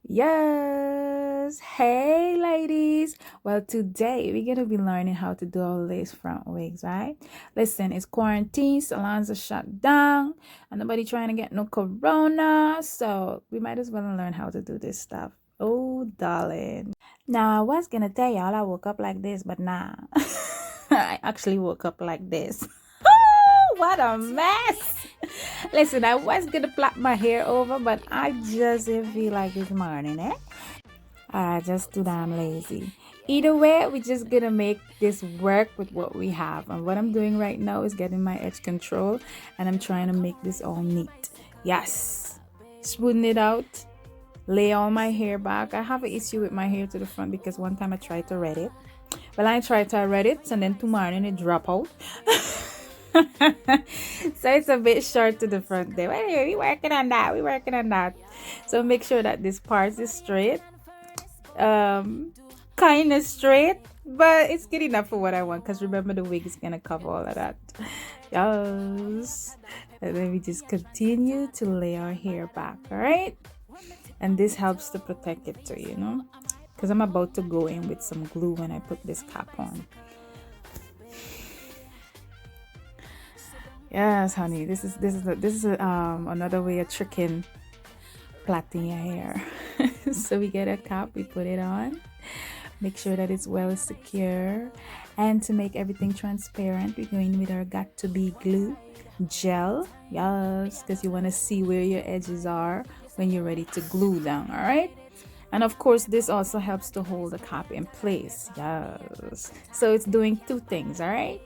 Yes. Hey, ladies. Well, today we're going to be learning how to do our lace front wigs, right? Listen, it's quarantine, salons are shut down, and nobody trying to get no corona. So we might as well learn how to do this stuff. Oh, darling. Now, I was going to tell y'all I woke up like this, but nah. I actually woke up like this. What a mess. Listen, I was gonna plait my hair over, but I just didn't feel like this morning, eh? Just too damn lazy. Either way, we're just gonna make this work with what we have. And what I'm doing right now is getting my edge control, and I'm trying to make this all neat. Yes. Smoothing it out, lay all my hair back. I have an issue with my hair to the front because one time I tried to red it. Well, I tried to red it, and then tomorrow it drop out. So it's a bit short to the front there. Well, anyway, we're working on that. We're working on that. So make sure that this part is straight. Kind of straight, but it's good enough for what I want. Because remember, the wig is gonna cover all of that. Yes. And then we just continue to lay our hair back. All right. And this helps to protect it too, because I'm about to go in with some glue when I put this cap on. Yes, honey. This is another way of tricking plaiting your hair. So we get a cap, we put it on, make sure that it's well secure, and to make everything transparent, we're going with our got to be glue gel. Yes, because you want to see where your edges are when you're ready to glue down. All right. And of course, this also helps to hold the cap in place. Yes. So it's doing two things. All right.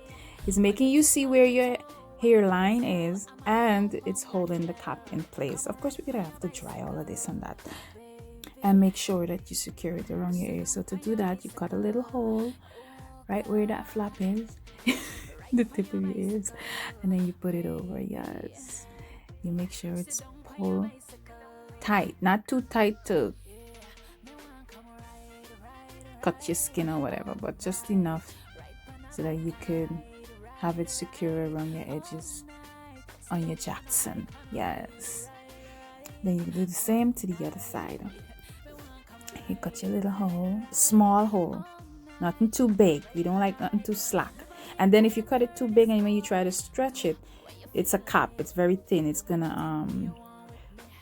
It's making you see where your hairline is, and it's holding the cap in place. Of course, we're gonna have to dry all of this and that, and make sure that you secure it around your ear. So to do that, you cut a little hole right where that flap is, the tip of your ears, and then you put it over. Yes, you make sure it's pulled tight, not too tight to cut your skin or whatever, but just enough so that you could have it secure around your edges on your Jackson. Yes. Then you do the same to the other side. You cut your little hole, small hole, nothing too big. We don't like nothing too slack. And then if you cut it too big and when you try to stretch it, it's a cap. It's very thin. It's gonna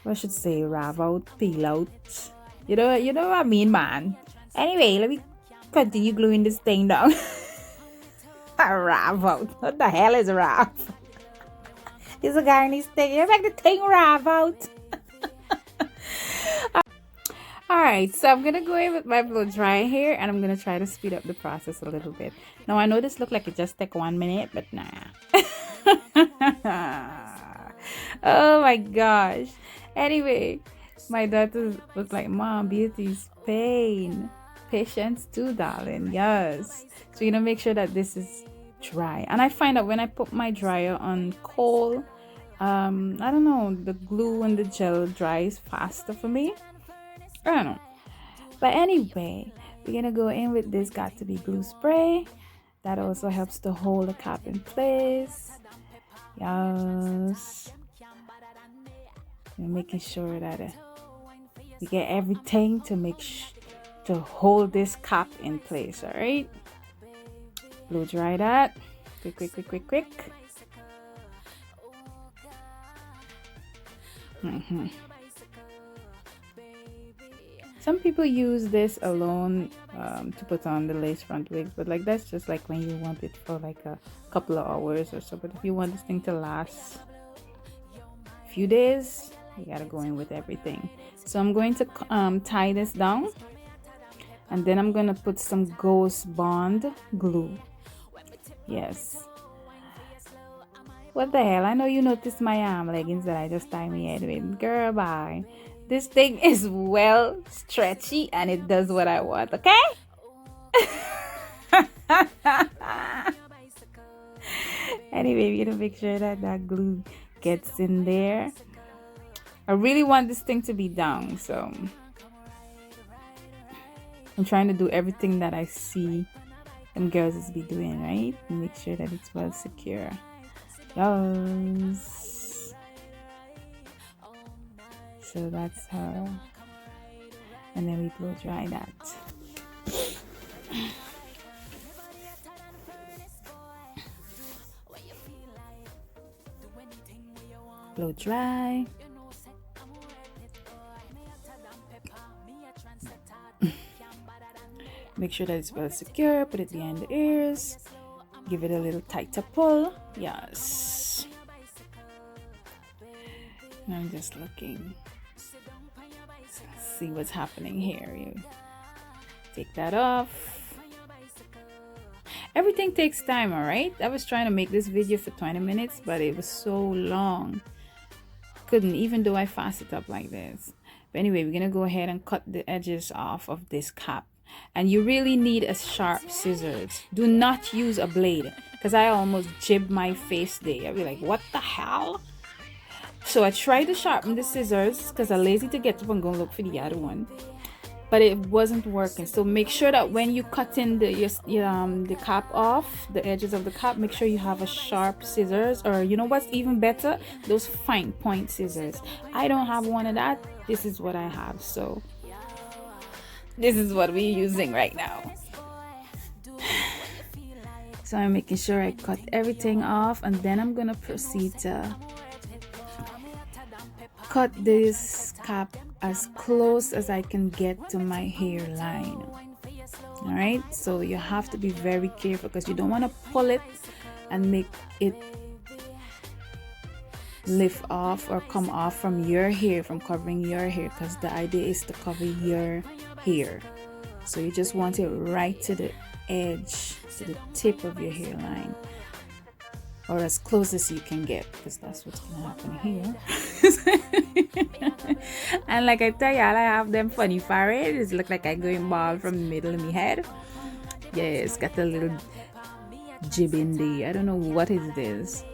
I should say rave out, peel out. You know what I mean, man. Anyway, let me continue gluing this thing down. Rave out. What the hell is rave? There's a guy in his thing. You make the thing rave out. Alright, so I'm gonna go in with my blow dry here, and I'm gonna try to speed up the process a little bit. Now I know this look like it just take 1 minute, but nah. Oh my gosh. Anyway, my daughter was like, Mom, beauty's pain. Patience too, darling. Yes. So make sure that this is dry. And I find that when I put my dryer on cold, I don't know, the glue and the gel dries faster for me. I don't know. But anyway, we're gonna go in with this got to be glue spray. That also helps to hold the cap in place. Yes. And making sure that we get everything to to hold this cap in place. All right. Blow dry that. Quick, quick, quick, quick, quick. Some people use this alone to put on the lace front wigs, but like that's just like when you want it for like a couple of hours or so. But if you want this thing to last a few days, you gotta go in with everything. So I'm going to tie this down, and then I'm gonna put some Ghost Bond glue. Yes. What the hell? I know you noticed my arm leggings that I just tied my head with. Girl, bye. This thing is well stretchy and it does what I want, okay? Anyway, we're gonna make sure that that glue gets in there. I really want this thing to be down, so I'm trying to do everything that I see them girls is be doing, right? And make sure that it's well secure. Yes. So that's her. and then we blow dry that. Blow dry. Make sure that it's well secure. Put it behind the ears. Give it a little tighter pull. Yes. I'm just looking. See what's happening here. You take that off. Everything takes time, all right? I was trying to make this video for 20 minutes, but it was so long. Couldn't, even though I fast it up like this. But anyway, we're gonna go ahead and cut the edges off of this cap. And you really need a sharp scissors. Do not use a blade, because I almost jibbed my face there. I'll be like, what the hell? So I tried to sharpen the scissors because I'm lazy to get up and go look for the other one, but it wasn't working. So make sure that when you cut in the cap off, the edges of the cap, make sure you have a sharp scissors, or you know what's even better, those fine point scissors. I don't have one of that. This is what I have, so this is what we're using right now. So I'm making sure I cut everything off, and then I'm gonna proceed to cut this cap as close as I can get to my hairline. All right, so you have to be very careful because you don't want to pull it and make it lift off or come off from your hair, from covering your hair, because the idea is to cover your hair. So you just want it right to the edge, to the tip of your hairline, or as close as you can get, because that's what's gonna happen here. And like I tell y'all, I have them funny foreheads. It look like I going bald from the middle of my head. Yes, got a little jib in there. I don't know what it is.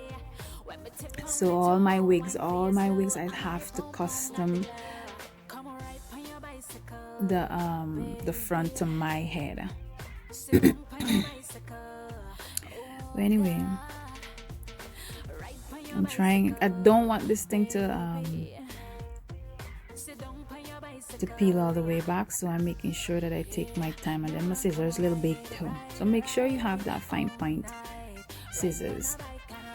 So all my wigs I have to custom the front to my head. But anyway, I'm trying. I don't want this thing to peel all the way back, so I'm making sure that I take my time. And then my scissors a little big too, so make sure you have that fine point scissors.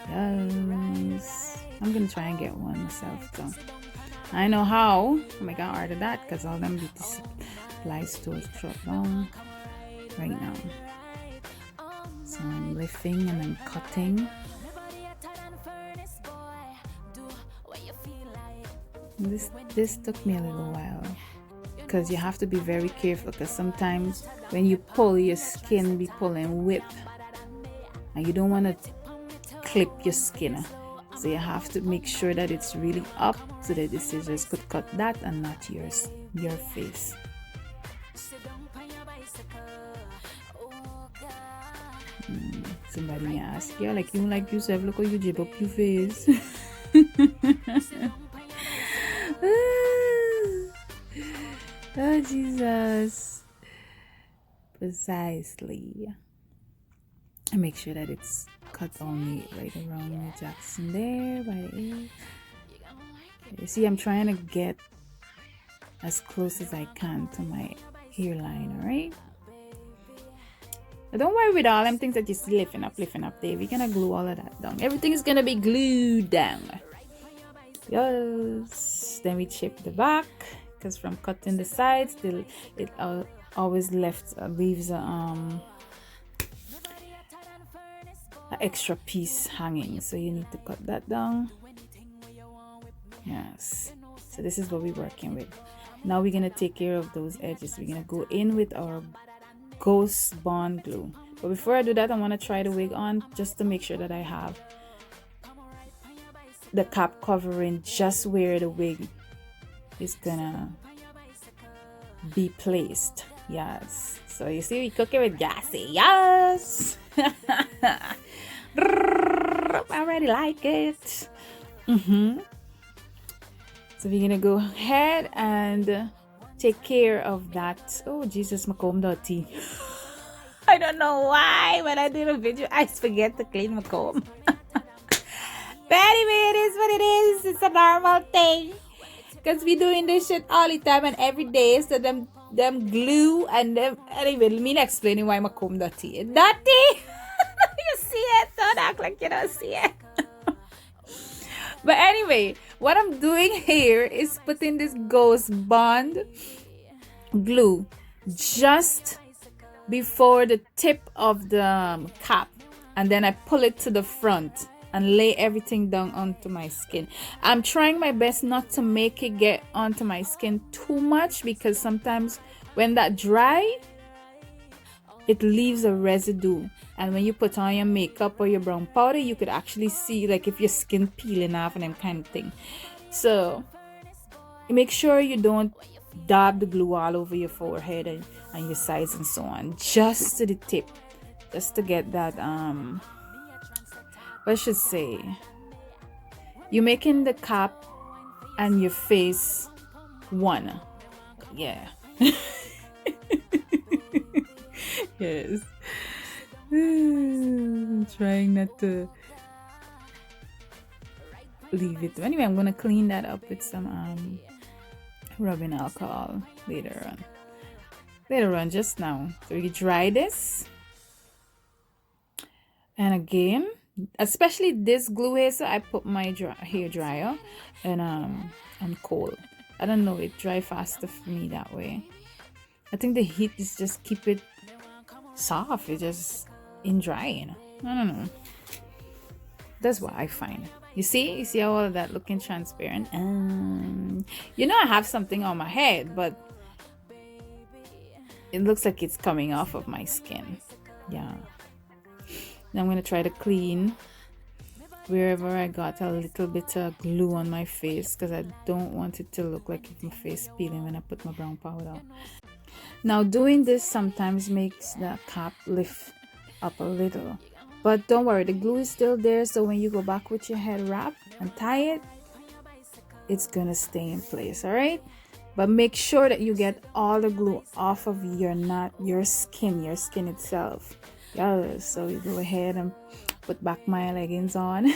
Yes, I'm gonna try and get one myself too. I know how. I gotta order that because all them beauty supply stores shut down right now. So I'm lifting and I'm cutting. This took me a little while because you have to be very careful, because sometimes when you pull, your skin be pulling whip, and you don't want to clip your skin. So you have to make sure that it's really up so that the scissors could cut that and not your face. Somebody may ask, yeah, like you like yourself, look how you jib up your face. Oh Jesus. Precisely. And make sure that it's cut only right around the Jackson there by the ear. You see, I'm trying to get as close as I can to my hairline, alright? But don't worry with all them things that you see lifting up there. We're gonna glue all of that down. Everything is gonna be glued down. Yes. Then we chip the back, because from cutting the sides, it always leaves an extra piece hanging, so you need to cut that down. Yes, so this is what we're working with. Now we're gonna take care of those edges. We're gonna go in with our Ghost Bond glue, but before I do that, I want to try the wig on just to make sure that I have the cap covering just where the wig is gonna be placed. Yes, so you see, we cook it with gassy. Yes. I already like it. So we're gonna go ahead and take care of that. Oh Jesus, my comb dirty. I don't know why when I did a video I forget to clean my comb. But anyway, it is what it is. It's a normal thing. Because we doing this shit all the time and every day. So them glue and them, anyway, me explaining why my comb dirty. Dirty! You see it? Don't act like you don't see it. But anyway, what I'm doing here is putting this Ghost Bond glue just before the tip of the cap, and then I pull it to the front and lay everything down onto my skin. I'm trying my best not to make it get onto my skin too much, because sometimes when that dry, it leaves a residue, and when you put on your makeup or your brown powder, you could actually see like if your skin peeling off and them kind of thing. So make sure you don't dab the glue all over your forehead and your sides and so on, just to the tip, just to get that what I should say, you're making the cap and your face one. Yeah. Yes. I'm trying not to leave it. Anyway, I'm gonna clean that up with some rubbing alcohol later on, just now. So you dry this, and again, especially this glue here, so I put my hair dryer and on coal. I don't know, it dry faster for me that way. I think the heat is just keep it soft. It just in drying. I don't know. That's what I find. You see how all of that looking transparent? You know I have something on my head, but it looks like it's coming off of my skin. Yeah. Now I'm gonna try to clean wherever I got a little bit of glue on my face, because I don't want it to look like my face peeling when I put my brown powder. Now doing this sometimes makes the cap lift up a little, but don't worry, the glue is still there, so when you go back with your head wrap and tie it, it's gonna stay in place. All right, but make sure that you get all the glue off of your skin itself. Yeah, so you go ahead and put back my leggings on.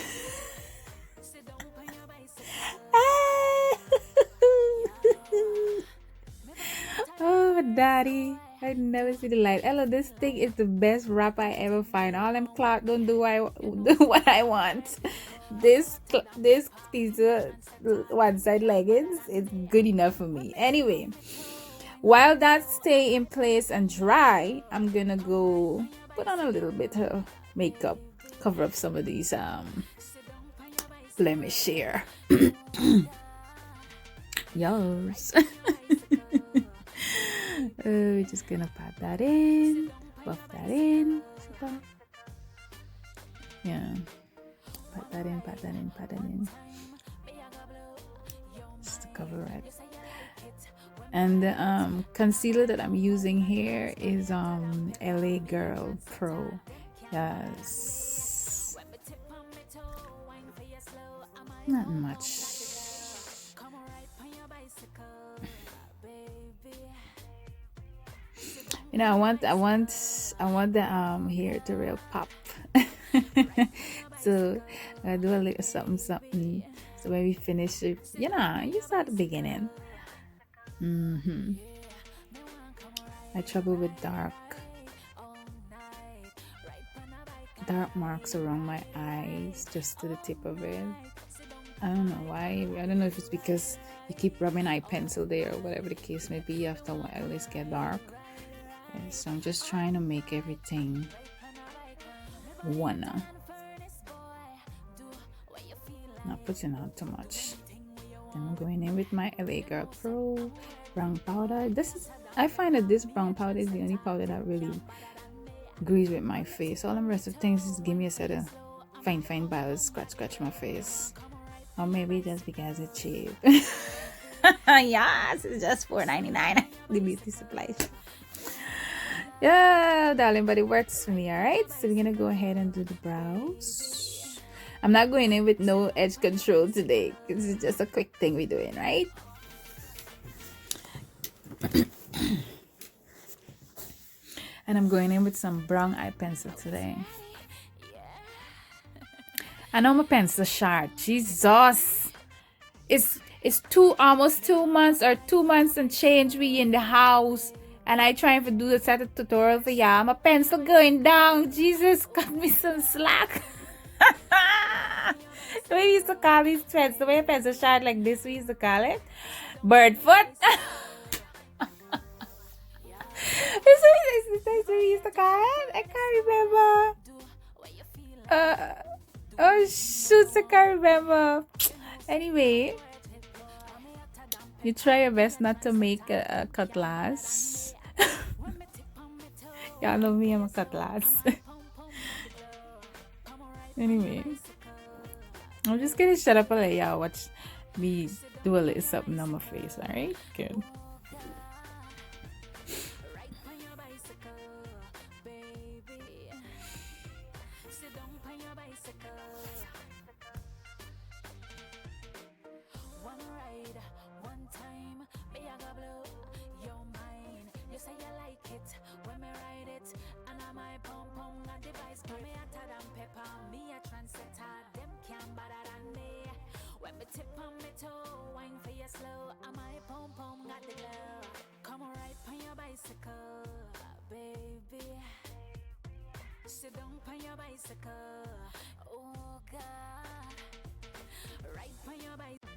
Oh, daddy, I never see the light. Hello, this thing is the best wrap I ever find. All them cloth don't do what I want. This piece of one side leggings is good enough for me. Anyway, while that stay in place and dry, I'm gonna go put on a little bit of makeup, cover up some of these blemish here. Yours. We're just gonna pat that in, buff that in. Yeah, pat that in. Just to cover it. And the concealer that I'm using here is LA Girl Pro. Yes, not much. You know, I want the hair to real pop. So I do a little something. So when we finish it, you start the beginning. I trouble with dark marks around my eyes, just to the tip of it. I don't know why. I don't know if it's because you keep rubbing eye pencil there or whatever the case may be. After a while, it's get dark. Yeah, so I'm just trying to make everything one. Not putting on too much. Then I'm going in with my LA Girl Pro brown powder. I find that this brown powder is the only powder that really agrees with my face. All the rest of things just give me a set of fine balls, scratch my face. Or maybe just because it's cheap. Yes, it's just $4.99. The beauty supply. Yeah, darling, but it works for me. All right, so we're gonna go ahead and do the brows. I'm not going in with no edge control today. This is just a quick thing we're doing, right? And I'm going in with some brown eye pencil today. I know my pencil sharp. Jesus, It's almost 2 months or 2 months and change we in the house. And I trying to do the set of tutorial for y'all. My pencil going down. Jesus, cut me some slack. We used to call these threads, the way a pencil sharp like this, we used to call it bird foot. That's what we used to call it. I can't remember. Oh shoot, I can't remember. Anyway, you try your best not to make a cutlass. Y'all know me, I'm a cutlass. Anyway, I'm just gonna shut up and let y'all watch me do a little something on my face, alright? Good. Sit down on your bicycle. Oh God. Right on your bicycle.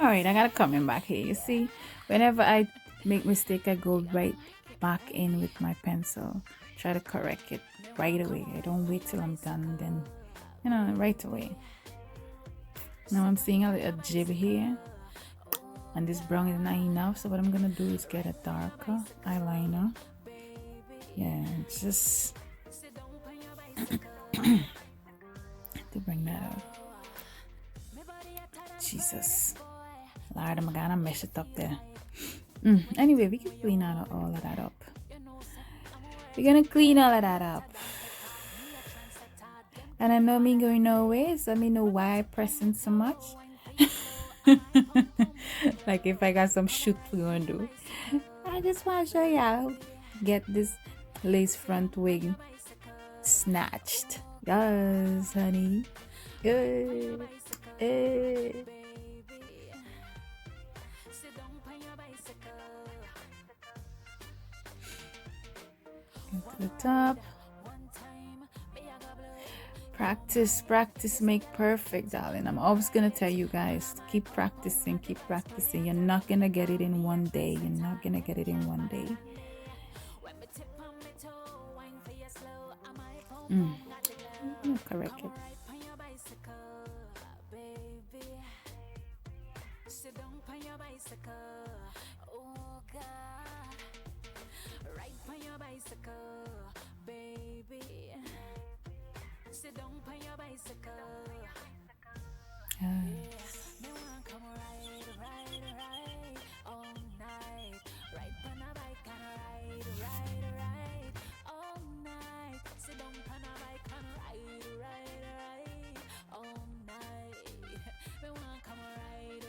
Alright, I gotta come back here. You see, whenever I make mistake, I go right back in with my pencil. Try to correct it right away. I don't wait till I'm done, then right away. Now I'm seeing a little jib here. And this brown is not enough, so what I'm gonna do is get a darker eyeliner. Yeah, just to bring that up. Jesus, Lord, I'm gonna mess it up there. Anyway, we can clean all of that up. We're gonna clean all of that up. And I know me going nowhere, so let me know why I'm pressing so much. Like if I got some shoot we're gonna do. I just want to show y'all get this lace front wig snatched. Yes, honey. Good. Get to the top. Practice make perfect, darling. I'm always gonna tell you guys, keep practicing. You're not gonna get it in one day. Correct it. Sit down on your bicycle. Yes. All night. Ride on a bike and ride all night. Sit down on a bike and ride all night. We wanna come ride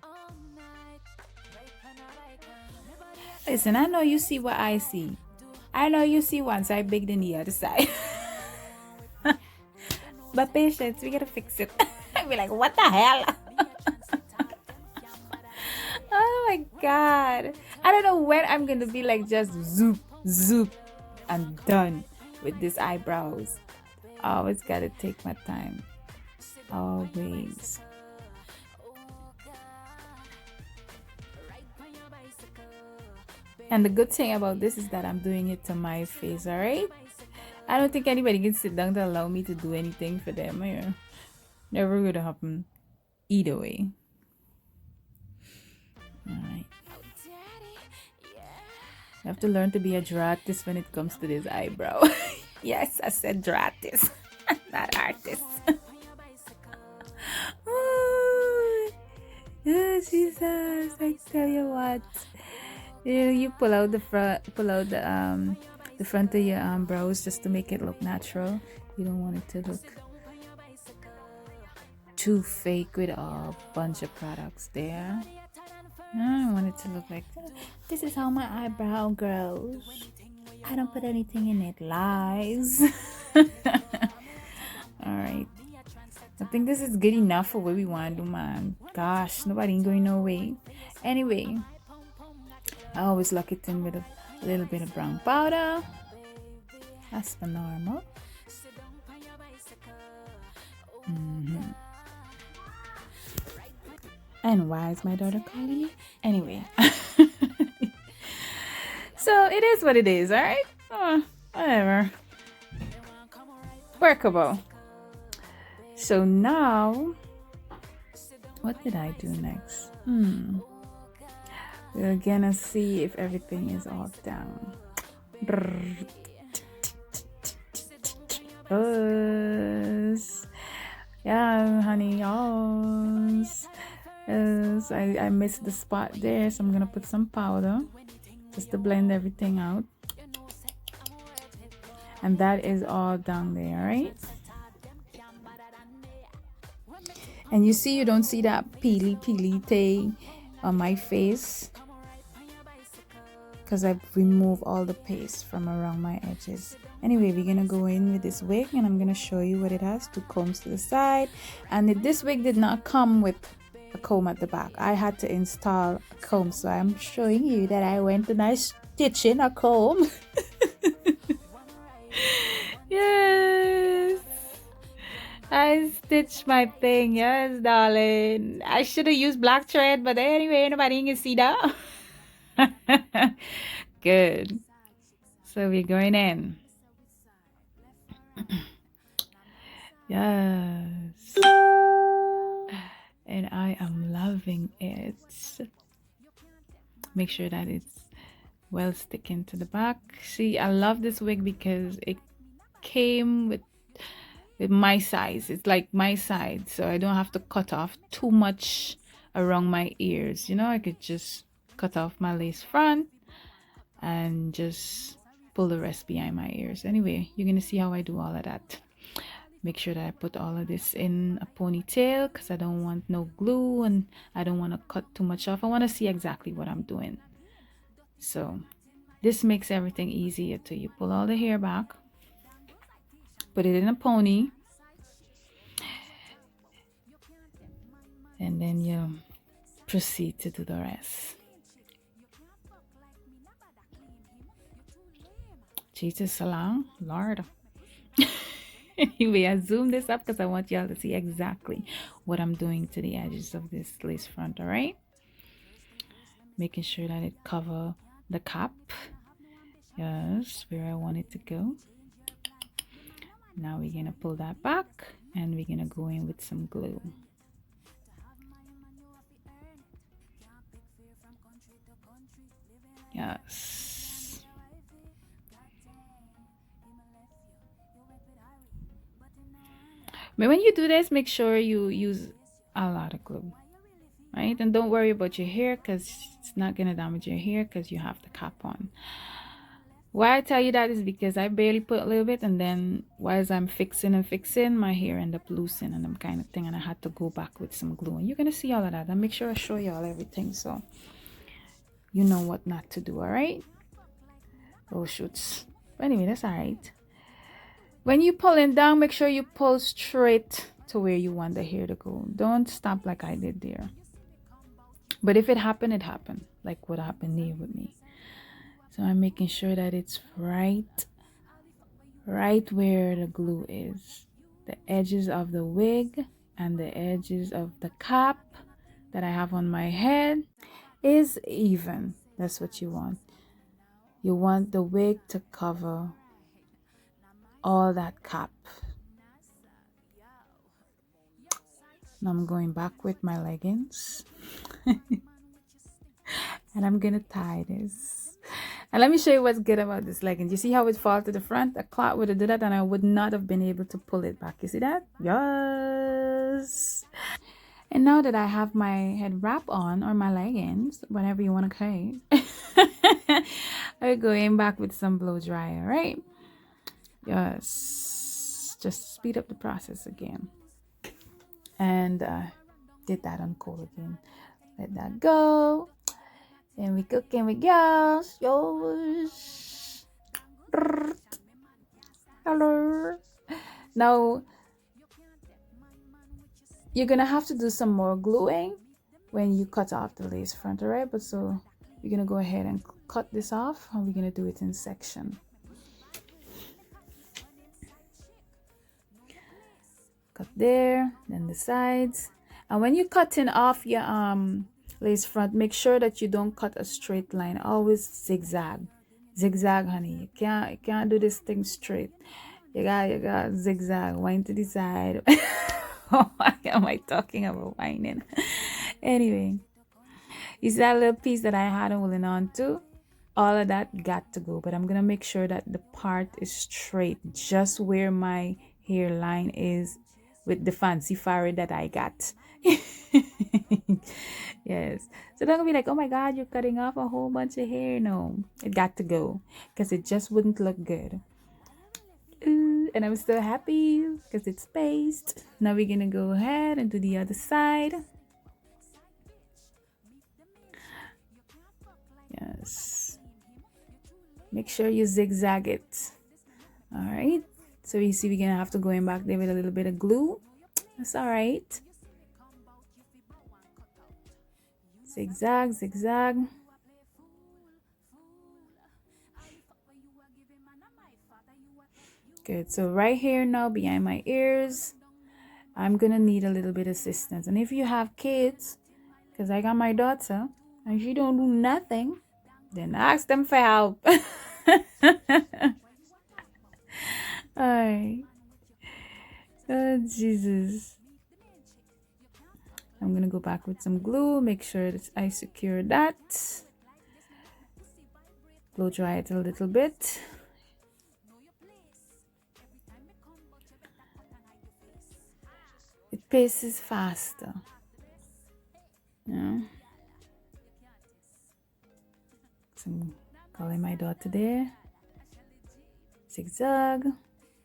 all night. Ride on a bike and listen, I know you see what I see. I know you see one side big than the other side. But patience, we gotta fix it. I'd be like, what the hell? Oh my God. I don't know when I'm gonna be like just zoop, and done with these eyebrows. Always gotta take my time. Always. And the good thing about this is that I'm doing it to my face, alright? I don't think anybody can sit down to allow me to do anything for them. Never gonna happen either way. Alright. You have to learn to be a dramatist when it comes to this eyebrow. Yes, I said dramatist, not artist. Oh, Jesus, I tell you what. You pull out the front of your brows just to make it look natural. You don't want it to look too fake with a bunch of products there. I want it to look like this is how my eyebrow grows. I don't put anything in it. Lies. Alright. I think this is good enough for what we want to do, man. Gosh, nobody ain't going no way. Anyway, I always lock it in with a little bit of brown powder. That's the normal. And why is my daughter calling me? Anyway. So it is what it is, alright? Whatever. Workable. So now, what did I do next? We're gonna see if everything is all down. Yes. Yeah, honey, yes. Yes, I missed the spot there, so I'm gonna put some powder just to blend everything out. And that is all down there, right? And you see, you don't see that peely thing on my face because I've removed all the paste from around my edges. Anyway, we're gonna go in with this wig and I'm gonna show you what it has. 2 combs to the side, and this wig did not come with a comb at the back. I had to install a comb, so I'm showing you that I went and I stitched in a comb. Yes, I stitched my thing. Yes, darling. I should have used black thread, but anyway, nobody can see that. Good. So we're going in. Yes. And I am loving it. Make sure that it's well sticking to the back. See, I love this wig because it came with my size. It's like my size, so I don't have to cut off too much around my ears. You know, I could just cut off my lace front and just pull the rest behind my ears. Anyway, you're gonna see how I do all of that. Make sure that I put all of this in a ponytail because I don't want no glue and I don't want to cut too much off. I want to see exactly what I'm doing. So this makes everything easier till you pull all the hair back, put it in a pony, and then you proceed to do the rest. Jesus salam, Lord. Anyway, I zoom this up because I want y'all to see exactly what I'm doing to the edges of this lace front, all right? Making sure that it cover the cap. Yes, where I want it to go. Now we're gonna pull that back and we're gonna go in with some glue. Yes. But when you do this, make sure you use a lot of glue, right? And don't worry about your hair because it's not gonna damage your hair because you have the cap on. Why I tell you that is because I barely put a little bit, and then whilst I'm fixing and fixing, my hair end up loosening and them kind of thing, and I had to go back with some glue. And you're gonna see all of that. And make sure I show you all everything so you know what not to do, all right? Oh shoots. But anyway, that's all right. When you pulling down, make sure you pull straight to where you want the hair to go. Don't stop like I did there. But if it happened, it happened. Like what happened here with me. So I'm making sure that it's right where the glue is. The edges of the wig and the edges of the cap that I have on my head is even. That's what you want. You want the wig to cover all that cap. Now I'm going back with my leggings and I'm gonna tie this. And let me show you what's good about this leggings. You see how it falls to the front? A cloth would have did that and I would not have been able to pull it back. You see that? Yes. And now that I have my head wrap on, or my leggings, whatever you want to call it, I'm going back with some blow dryer, right? Yes, just speed up the process again. And did that on cool again. Let that go. And we cooking with gas. Yours. Hello. Now, you're gonna have to do some more gluing when you cut off the lace front, all right? But so you're gonna go ahead and cut this off, and we're gonna do it in section. Cut there, then the sides. And when you're cutting off your lace front, make sure that you don't cut a straight line. Always zigzag. Zigzag, honey. You can't do this thing straight. You got zigzag. Wind to the side. Why am I talking about winding? Anyway, you see that little piece that I had holding on to? All of that got to go, but I'm gonna make sure that the part is straight, just where my hairline is with the fancy fari that I got. Yes. So don't be like, oh my God, you're cutting off a whole bunch of hair. No, it got to go because it just wouldn't look good. Ooh, and I'm still happy because it's spaced. Now we're gonna go ahead and do the other side. Yes. Make sure you zigzag it. All right. So you see we're gonna have to go in back there with a little bit of glue. That's all right. Zigzag, zigzag. Good. So right here now behind my ears, I'm gonna need a little bit of assistance. And if you have kids, because I got my daughter and she don't do nothing, then ask them for help. Alright. Oh Jesus. I'm gonna go back with some glue, make sure that I secure that. Blow dry it a little bit. It paces faster. Yeah. So I'm calling my daughter there. Zigzag,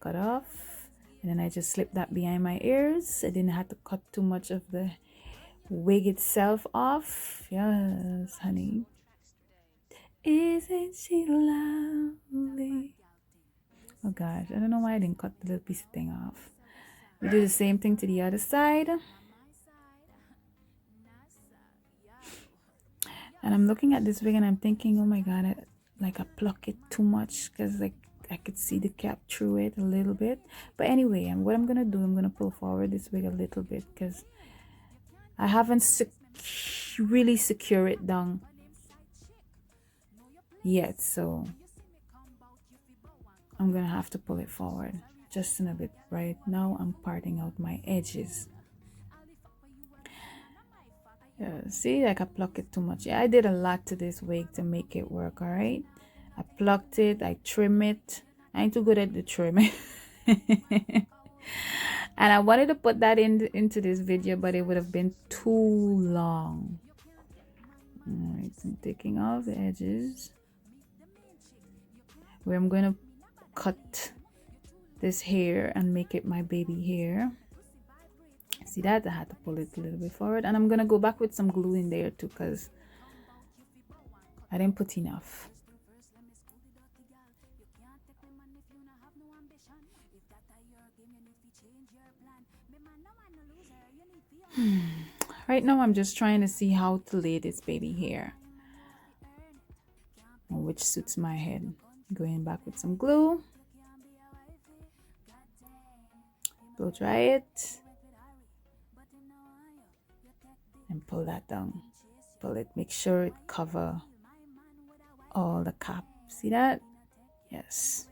cut off, and then I just slip that behind my ears. I didn't have to cut too much of the wig itself off. Yes, honey. Isn't she lovely? Oh gosh, I don't know why I didn't cut the little piece of thing off. We do the same thing to the other side. And I'm looking at this wig and I'm thinking, oh my God, I pluck it too much because like I could see the cap through it a little bit. But anyway, and what I'm gonna do, I'm gonna pull forward this wig a little bit because I haven't really secure it down yet, so I'm gonna have to pull it forward just in a bit. Right now I'm parting out my edges. Yeah, see, like I pluck it too much. Yeah, I did a lot to this wig to make it work. All right, I plucked it, I trim it. I ain't too good at the trimming. And I wanted to put that into this video, but it would have been too long. All right, so I'm taking off the edges where I'm going to cut this hair and make it my baby hair. See that? I had to pull it a little bit forward, and I'm going to go back with some glue in there too because I didn't put enough. Right now I'm just trying to see how to lay this baby hair, which suits my head. Going back with some glue, blow dry it, and pull that down. Pull it, make sure it cover all the cap. See that? Yes.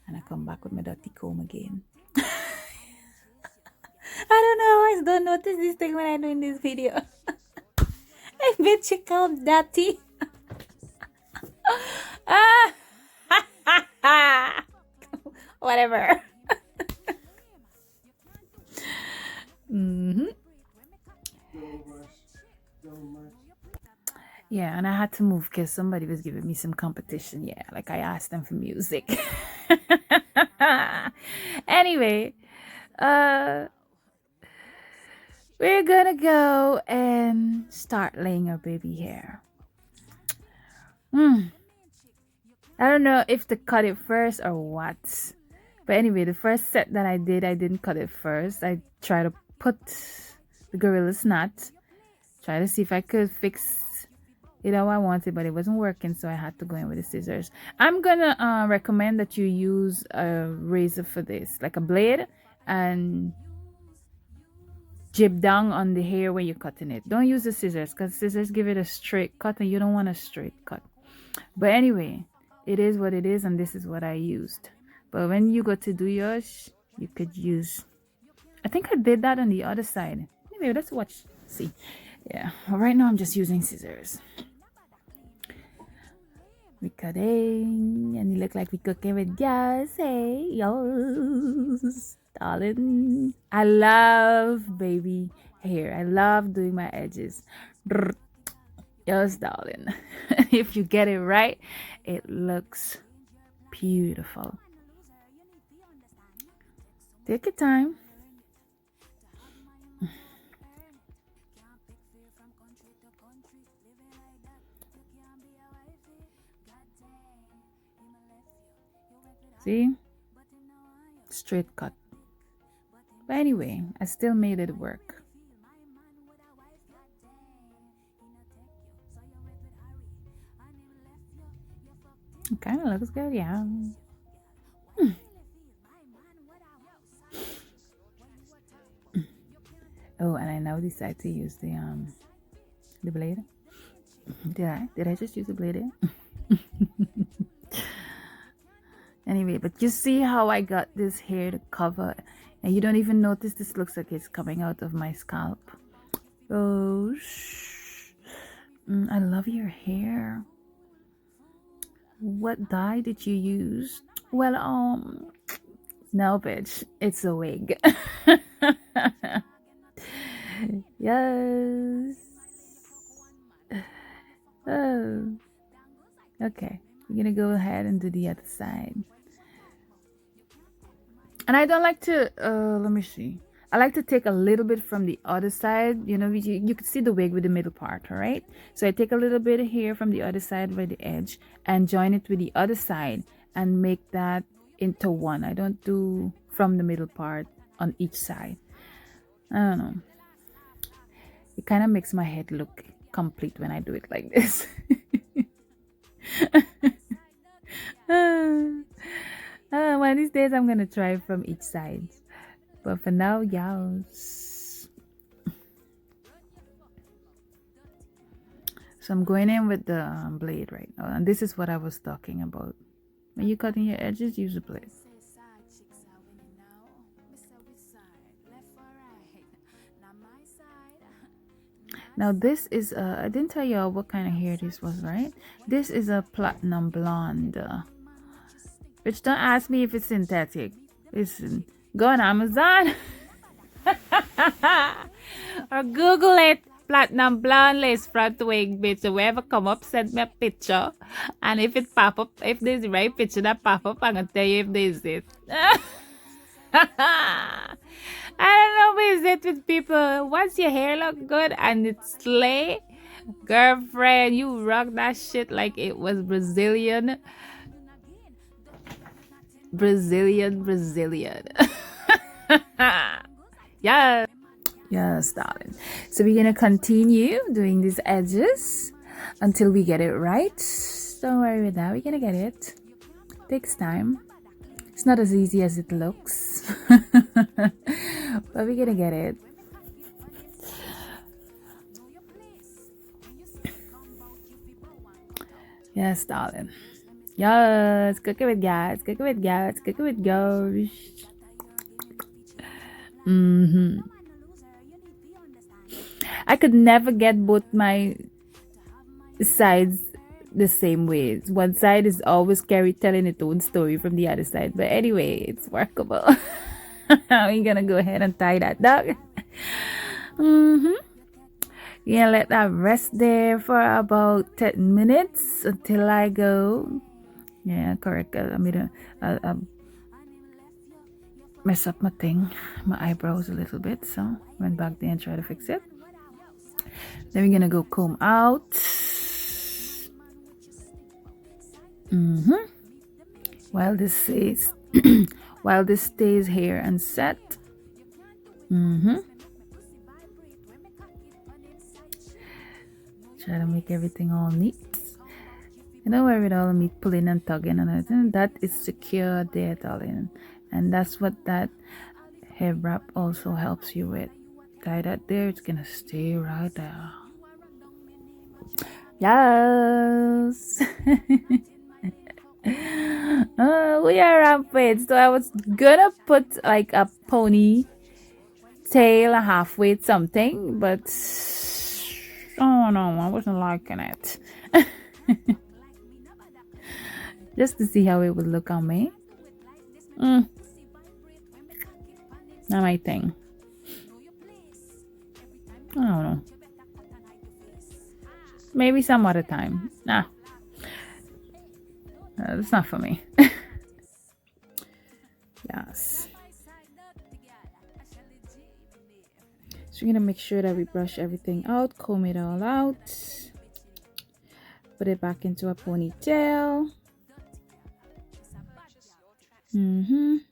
And I come back with my dirty comb again. I don't know, I always don't notice this thing when I'm doing this video. I bet you come dirty. Whatever. Yeah, and I had to move because somebody was giving me some competition. Yeah, like I asked them for music. Anyway, we're gonna go and start laying our baby hair. I don't know if to cut it first or what. But anyway, the first set that I did, I didn't cut it first. I tried to put the Gorilla Snot, try to see if I could fix it how I wanted, but it wasn't working, so I had to go in with the scissors. I'm gonna recommend that you use a razor for this, like a blade, and jib down on the hair when you're cutting it. Don't use the scissors because scissors give it a straight cut and you don't want a straight cut. But anyway, it is what it is, and this is what I used. But when you go to do yours, you could use, I think I did that on the other side. Anyway, let's watch, see. Yeah, right now I'm just using scissors. We cutting, and you look like we cooking with gas. Hey, yes, darling. I love baby hair. I love doing my edges. Yes, darling. If you get it right, it looks beautiful. Take your time. See? Straight cut. But anyway, I still made it work. It kind of looks good, yeah. Oh, and I now decide to use the blade. Did I just use the blade? Anyway, but you see how I got this hair to cover, and you don't even notice this looks like it's coming out of my scalp. Oh, I love your hair. What dye did you use? Well, no, bitch, it's a wig. Yes. Oh, okay. We're gonna go ahead and do the other side. And I don't like to, let me see. I like to take a little bit from the other side. You know, you can see the wig with the middle part, all right? So I take a little bit here from the other side by the edge and join it with the other side and make that into one. I don't do from the middle part on each side. I don't know. It kind of makes my head look complete when I do it like this. One of these days I'm gonna try from each side, but for now, yes. So I'm going in with the blade right now, and this is what I was talking about. When you're cutting your edges, use a blade. Now this is I didn't tell y'all what kind of hair this was, right? This is a platinum blonde. Which don't ask me if it's synthetic. Listen, go on Amazon or Google it. Platinum blonde lace front wig, bitch. Whoever come up, send me a picture. And if it pop up, if there's the right picture that pop up, I'm gonna tell you if there's it. I don't know what is it with people. Once your hair look good and it's slay, girlfriend, you rock that shit like it was Brazilian. Yeah. Yes, darling. So we're gonna continue doing these edges until we get it right. Don't worry with that. We're gonna get it. Takes time. It's not as easy as it looks. But we're gonna get it. Yes, darling. Yes, cook it with gas, cook it with gas, cook it with gas. I could never get both my sides the same way. One side is always telling its own story from the other side. But anyway, it's workable. We're gonna go ahead and tie that dog. Yeah, let that rest there for about 10 minutes until I go. Yeah, correct. I made a mess up my thing, my eyebrows a little bit, so went back there and tried to fix it. Then we're gonna go comb out. While this stays while this stays here and set. Try to make everything all neat. You don't worry with all the meat pulling and tugging and everything. That is secure there, darling. And that's what that hair wrap also helps you with. Tie that there, it's gonna stay right there. Yes. We are rampant. So I was gonna put like a pony tail halfway something, but oh no, I wasn't liking it. Just to see how it would look on me. Not my thing. I don't know. Maybe some other time. Nah. It's not for me. Yes. So we're gonna make sure that we brush everything out, comb it all out, put it back into a ponytail. And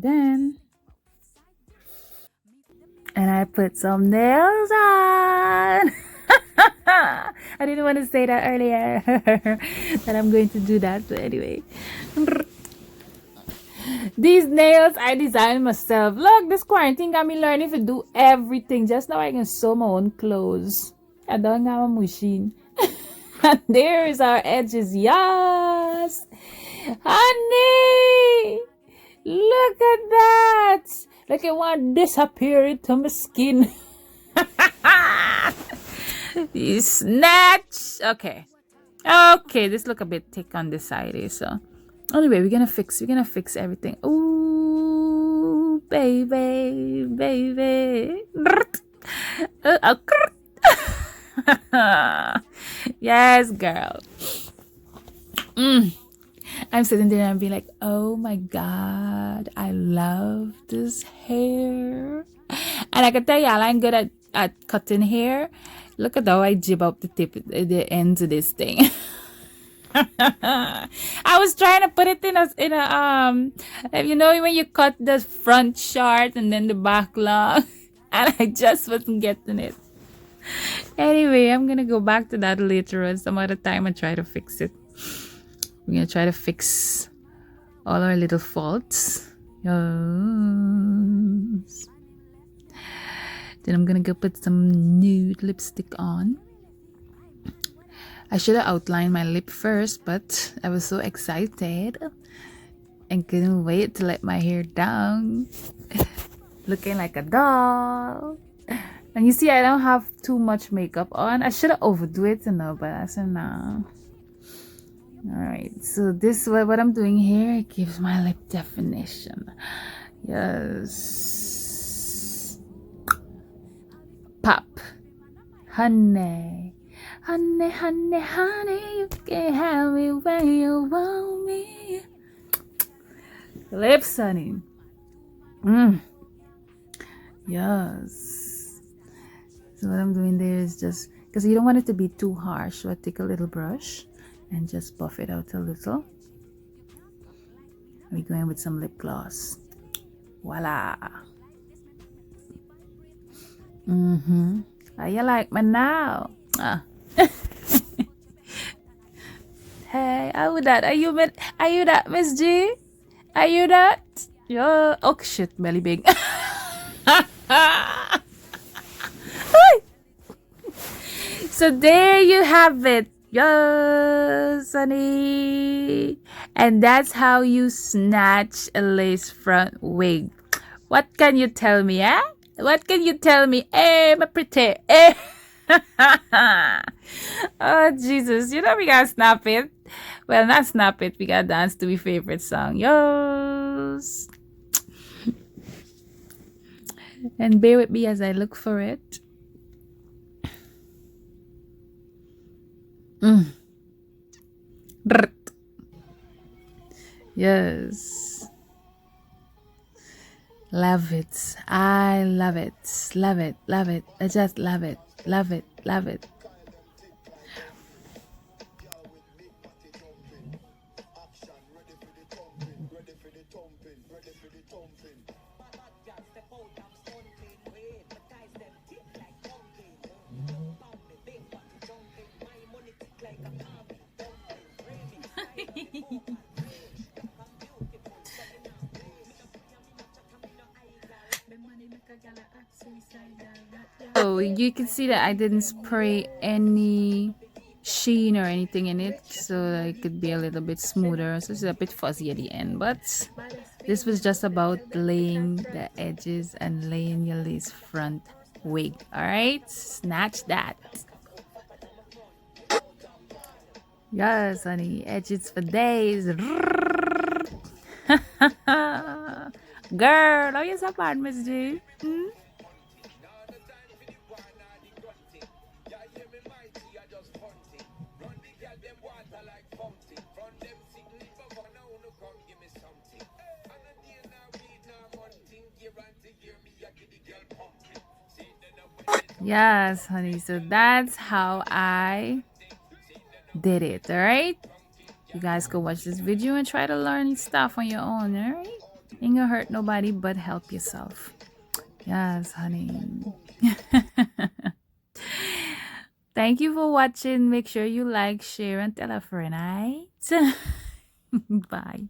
then I put some nails on. I didn't want to say that earlier that I'm going to do that, but anyway. These nails I designed myself. Look, this quarantine got me learning to do everything. Just now I can sew my own clothes. I don't have a machine. And there is our edges. Yes, honey, look at that. Like I want to disappear into my skin. You snatch. Okay, this look a bit thick on this side here, so anyway, we're gonna fix everything. Ooh, baby. Yes, girl. I'm sitting there and be like, oh my god, I love this hair. And I can tell y'all I'm good at cutting hair. Look at how I jib up the ends of this thing. I was trying to put it in a you know when you cut the front short and then the back long, and I just wasn't getting it. Anyway, I'm gonna go back to that later on some other time and try to fix it. We're gonna try to fix all our little faults. Yes. Then I'm gonna go put some nude lipstick on. I should have outlined my lip first, but I was so excited and couldn't wait to let my hair down. Looking like a doll. And you see, I don't have too much makeup on. I should have overdo it, but I said no. Alright, so this what I'm doing here, it gives my lip definition. Yes. Pop. Honey, you can have me when you want me. Lips, honey. Yes. So what I'm doing there is just, because you don't want it to be too harsh, so I take a little brush and just buff it out a little. We're going with some lip gloss. Voila. How you like me now? Hey, how that? Are you that, Miss G? Are you that? Yo, oh shit, belly big. So there you have it. Yes, honey. And that's how you snatch a lace front wig. What can you tell me, eh? What can you tell me? Eh, my pretty. Eh. Oh, Jesus. You know we gotta snap it. Well, not snap it. We gotta dance to my favorite song. Yes. And bear with me as I look for it. Yes. Love it. I love it. Love it. Love it. I just love it. Love it. Love it. So you can see that I didn't spray any sheen or anything in it, so it could be a little bit smoother. So it's a bit fuzzy at the end, but this was just about laying the edges and laying your lace front wig. All right, snatch that. Yes, honey, edges for days. Girl, oh yes, I'm Miss G. Hmm? Yes, honey. So that's how I did it. All right. You guys go watch this video and try to learn stuff on your own. All right. Ain't gonna hurt nobody but help yourself. Yes, honey. Thank you for watching. Make sure you like, share, and tell a friend. All right. Bye.